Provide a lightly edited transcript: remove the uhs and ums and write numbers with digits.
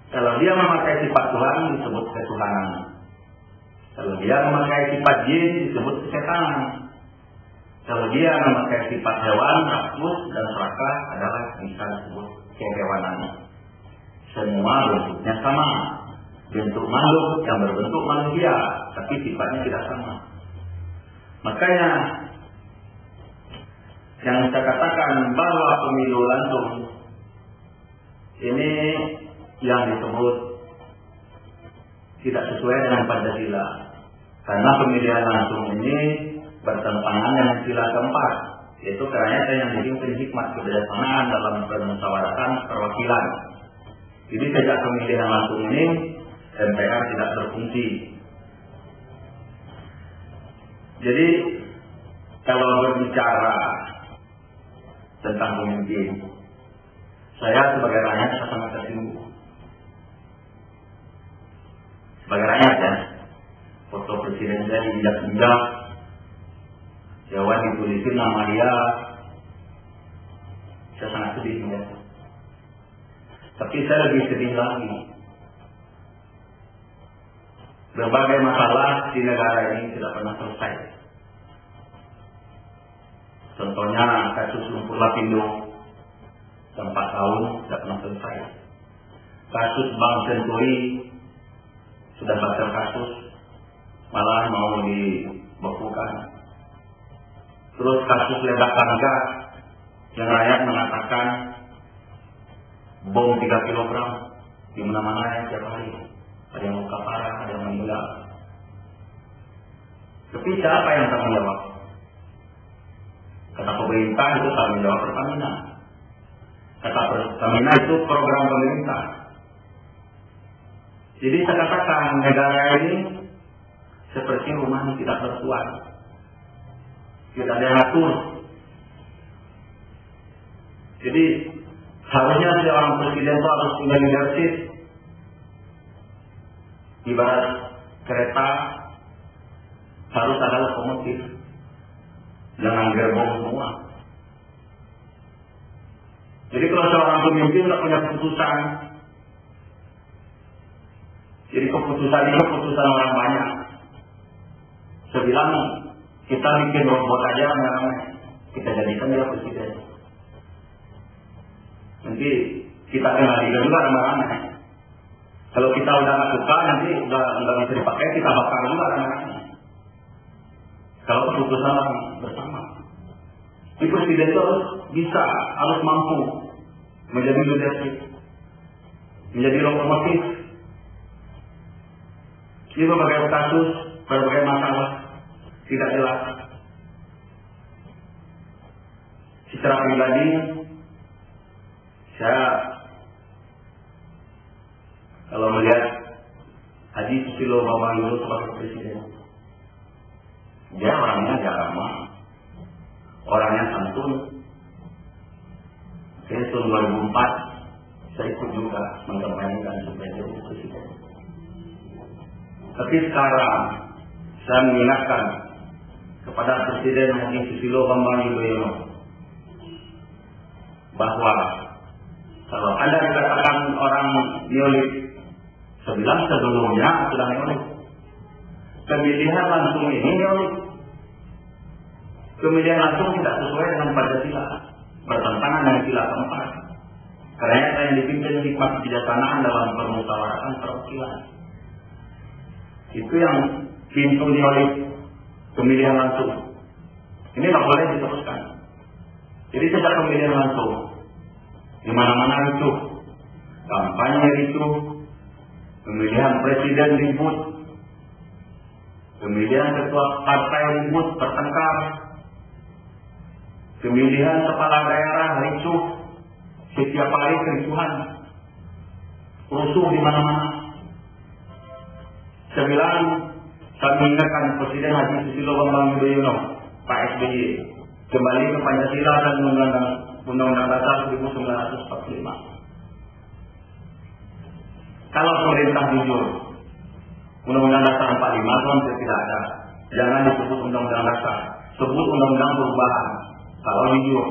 Kalau dia memakai sifat Tuhan disebut ketuhanan. Kalau dia memakai sifat jin disebut kesetanan. Kalau dia memakai sifat hewan, rakus dan serakah adalah bisa disebut kehewanan. Semua bentuknya sama. Bentuk makhluk yang berbentuk manusia, tapi sifatnya tidak sama. Makanya yang saya katakan bahwa pemilu langsung ini yang disebut tidak sesuai dengan Pancasila. Karena pemilihan langsung ini bertentangan dengan sila keempat, yaitu karena yang dipimpin hikmat kebijaksanaan dalam permusyawaratan perwakilan. Jadi sejak pemilihan langsung ini MPR tidak berfungsi. Jadi kalau berbicara tentang pemimpin, saya sebagai rakyat sangat tersinggung. Sebagai rakyat ya, foto presiden saya diinjak-injak, Jawa ditulisin nama dia, saya sangat sedih ya. Tapi saya lebih sedih lagi. Berbagai masalah di negara ini tidak pernah selesai. Contohnya kasus lumpur Lapindo 4 tahun tidak pernah selesai. Kasus Bank Senturi sudah batal kasus, malah mau dibekukan. Terus kasus ledakan gas yang rakyat mengatakan bom 3 kilogram di mana-mana ya setiap hari. Ada yang luka parah, ada yang meninggal. Tapi siapa yang tanggung jawab? Kata pemerintah itu tanggung jawab Pertamina. Kata Pertamina itu program pemerintah. Jadi saya katakan negara ini seperti rumah yang tidak bertuan, tidak ada yang atur. Jadi harusnya seorang presiden itu harus punya leadership. Ibarat kereta harus ada lokomotif, jangan gerbong semua. Jadi kalau seorang pemimpin tidak punya keputusan, jadi keputusan itu keputusan orang banyak. Saya bilang kita bikin robot aja rame-rame, kita jadikan dia presiden. Nanti kita kenalikan juga rame-rame. Kalau kita udah nggak suka, nanti udah bisa dipakai, kita bakar juga rame-rame. Kalau keputusan bersama, di presiden itu bisa, harus mampu menjadi leadership, menjadi lokomotif. Ini berbagai kasus, berbagai masalah tidak jelas. Secara pribadi, saya kalau melihat Haji Susilo Bambang Yudhoyono sebagai presiden, dia orangnya agama, orangnya santun. Tahun 2004 saya ikut juga mengkampanyekan supaya jadi presiden. Tapi sekarang saya mengingatkan kepada Presiden Haji Susilo Bambang Yudhoyono bahwa kalau Anda dikatakan orang neolib, saya bilang sebelumnya sudah neolib. Pemilihan langsung ini neolib. Pemilihan langsung tidak sesuai dengan Pancasila, bertentangan dengan sila keempat. Karena yang dipimpin hikmat kebijaksanaan dalam permusyawaratan perwakilan. Itu yang pintu neolib, pemilihan langsung. Ini tidak boleh diteruskan. Jadi sejak pemilihan langsung, di mana-mana ricuh, kampanye ricuh, pemilihan presiden ribut, pemilihan ketua partai ribut, bertengkar, pemilihan kepala daerah ricuh, setiap hari kericuhan, rusuh di mana-mana. Saya bilang, saya mengingatkan Presiden Haji Susilo Bambang Yudhoyono, Pak SBY, kembali ke Pancasila dan Undang-Undang Dasar 1945. Kalau pemerintah jujur, Undang-Undang Dasar 45 itu hampir tidak ada. Jangan disebut Undang-Undang Dasar, sebut Undang-Undang Perubahan. Kalau jujur,